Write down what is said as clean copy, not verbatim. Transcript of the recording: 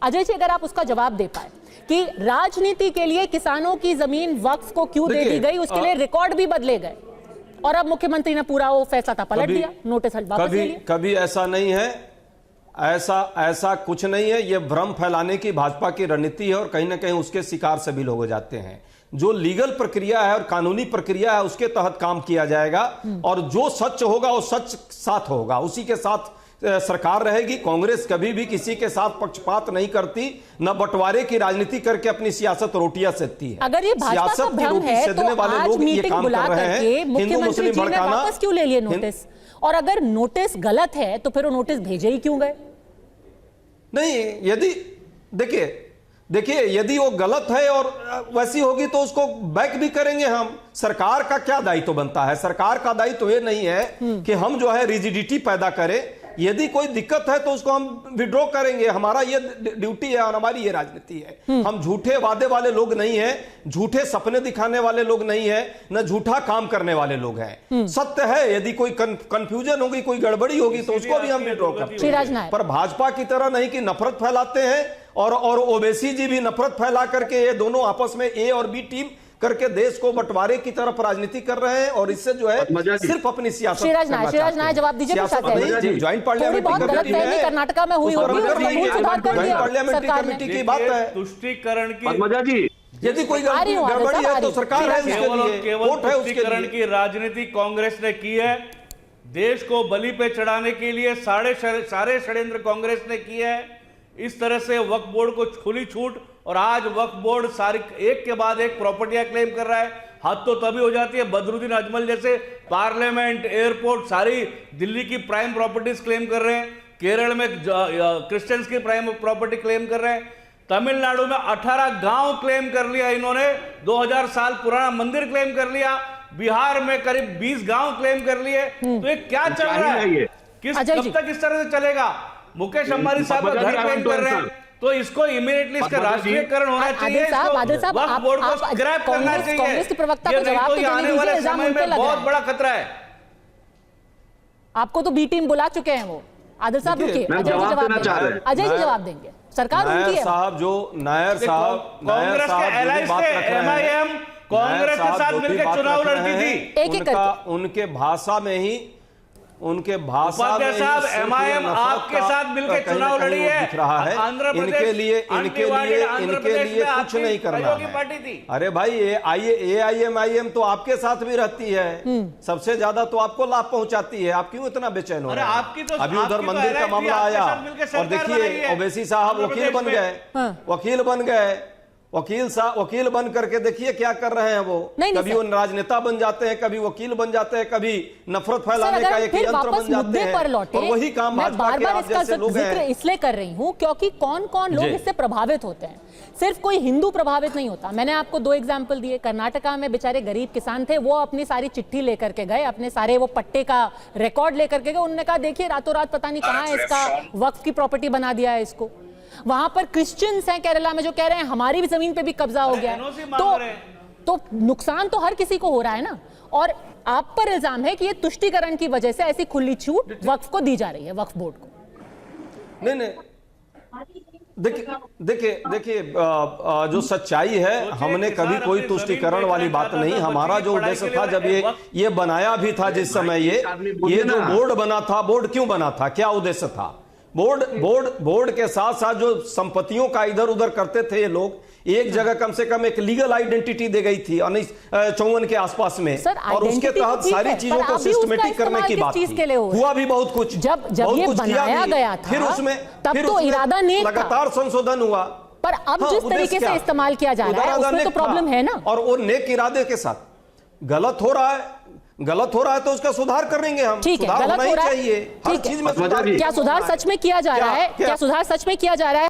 अजय जी, अगर आप उसका जवाब दे पाए कि राजनीति के लिए किसानों की जमीन वक्फ को क्यों दे दी गई, उसके लिए रिकॉर्ड भी बदले गए और अब मुख्यमंत्री ने पूरा वो फैसला था पलट दिया, नोटिस वापस ले लिया। कभी ऐसा नहीं है, ऐसा कुछ नहीं है। ये भ्रम फैलाने की भाजपा की रणनीति है और कहीं ना कहीं उसके शिकार सभी लोग हो जाते हैं। जो लीगल प्रक्रिया है और कानूनी प्रक्रिया है उसके तहत काम किया जाएगा और जो सच होगा वो सच साथ होगा, उसी के साथ सरकार रहेगी। कांग्रेस कभी भी किसी के साथ पक्षपात नहीं करती, न बंटवारे की राजनीति करके अपनी सियासत रोटियां सेकती है। अगर ये भाजपा का भ्रम है तो आज मीटिंग बुला करके मुख्यमंत्री जी ने वापस क्यों ले लिए नोटिस? और अगर नोटिस गलत है तो फिर वो नोटिस भेजे ही क्यों गए? नहीं, यदि देखिए यदि वो गलत है और वैसी होगी तो उसको बैक भी करेंगे हम। सरकार का क्या दायित्व बनता है? सरकार का दायित्व ये नहीं है कि हम जो है रिजिडिटी पैदा करें। यदि कोई दिक्कत है तो उसको हम विड्रॉ करेंगे, हमारा ये ड्यूटी है और हमारी ये राजनीति है। हम झूठे वादे वाले लोग नहीं हैं, झूठे सपने दिखाने वाले लोग नहीं हैं, न झूठा काम करने वाले लोग हैं। सत्य है, यदि कोई कंफ्यूजन होगी, कोई गड़बड़ी होगी तो उसको भी हम विड्रॉ करते हैं। पर भाजपा की तरह नहीं कि नफरत फैलाते हैं और ओवैसी जी भी नफरत फैला करके ये दोनों आपस में ए और बी टीम करके देश को बंटवारे की तरफ राजनीति कर रहे हैं और इससे जो है सिर्फ अपनी सियासत। श्रीराज नाय जवाब दीजिए। ज्वाइंट पार्लियामेंट्री कर्नाटका में हुई होगी, पार्लियामेंट्री कमेटी की बात है। तुष्टीकरण की यदि कोई गड़बड़ी है तो सरकार है, केवल तुष्टीकरण की राजनीति कांग्रेस ने की है। देश को बलि पे चढ़ाने के लिए सारे षड्यंत्र कांग्रेस ने किए हैं। इस तरह से वक्फ बोर्ड को खुली छूट और आज वक्फ बोर्ड सारी एक के बाद एक प्रॉपर्टियां क्लेम कर रहा है। हद तो तभी हो जाती है, बदरुद्दीन अजमल जैसे पार्लियामेंट, एयरपोर्ट, सारी दिल्ली की प्राइम प्रॉपर्टीज क्लेम कर रहे हैं। केरल में क्रिश्चियंस की प्राइम प्रॉपर्टी क्लेम कर रहे हैं। तमिलनाडु में 18 गांव क्लेम कर लिया इन्होंने, 2000 साल पुराना मंदिर क्लेम कर लिया। बिहार में करीब 20 गांव क्लेम कर लिए। तो ये क्या चल रहा है? कब तक इस तरह से चलेगा? मुकेश अंबानी साहब का घर क्लेम कर रहे हैं तो इसको इमीडिएटली इसका राष्ट्रीयकरण होना चाहिए। वक्फ बोर्ड को स्क्रैप करना चाहिए। कांग्रेस के प्रवक्ता को जवाब देने आने वाले समय में बहुत बड़ा खतरा है। आपको तो बी टीम बुला चुके हैं वो। आदिल साहब रुकिए, अजय जी जवाब देंगे। सरकार उनकी है। साहब जो नायर साहब कांग्रेस के एलायंस से एमआईएम कांग्रेस के साथ मिलकर चुनाव लड़ती थी। उनके भाषा में ही साहब एमआईएम आपके साथ मिलकर चुनाव लड़ी है। दिख रहा है इनके लिए कुछ नहीं करना है। अरे भाई एआईएम तो आपके साथ भी रहती है, सबसे ज्यादा तो आपको लाभ पहुंचाती है। आप क्यों इतना बेचैन हो रहे हैं? अभी उधर मंदिर का मामला आया और देखिए ओवैसी साहब वकील बन गए। वकील बन करके देखिए क्या कर रहे हैं वो। कभी वो राजनेता बन जाते हैं, कभी वकील बन जाते हैं, कभी नफरत फैलाने का एक यंत्र बन जाते हैं। और वही काम भाजपा के आप जैसे लोग हैं। इसलिए कर रही हूं क्योंकि कौन लोग इससे प्रभावित होते हैं। सिर्फ कोई हिंदू प्रभावित नहीं होता। मैंने आपको 2 एग्जाम्पल दिए। कर्नाटका में बेचारे गरीब किसान थे, वो अपनी सारी चिट्ठी लेकर के गए, अपने सारे वो पट्टे का रिकॉर्ड लेकर के गए। उन्होंने कहा देखिए रातों रात पता नहीं कहां इसका वक्फ की प्रॉपर्टी बना दिया है इसको। वहां पर क्रिश्चियंस हैं केरला में जो कह रहे हैं हमारी भी जमीन पे भी कब्जा हो गया है। तो नुकसान तो हर किसी को हो रहा है ना। और आप पर इल्जाम है कि ये तुष्टीकरण की वजह से ऐसी खुली छूट वक्फ को दी जा रही है, वक्फ बोर्ड को। नहीं देखिए जो सच्चाई है, हमने कभी कोई तुष्टीकरण वाली बात नहीं। हमारा जो उद्देश्य था जब ये बनाया भी था, जिस समय ये जो बोर्ड बना था, बोर्ड क्यों बना था, क्या उद्देश्य था? बोर्ड के साथ साथ जो संपत्तियों का इधर उधर करते थे ये लोग, एक जगह कम से कम एक लीगल आइडेंटिटी दे गई थी 1954 के आसपास में, और उसके तहत सारी चीजों को सिस्टमेटिक करने की बात थी। हुआ भी बहुत कुछ, जब ये बनाया गया था फिर उसमें तो इरादा नेक था, लगातार संशोधन हुआ। पर अब जिस तरीके से इस्तेमाल किया जा रहा है उसमें तो प्रॉब्लम है ना। और वो नेक इरादे के साथ गलत हो रहा है तो उसका सुधार करेंगे हम। ठीक है, गलत हो रहा है, चाहिए हर चीज में। क्या सुधार सच में किया जा रहा है? क्या सुधार सच में किया जा रहा है?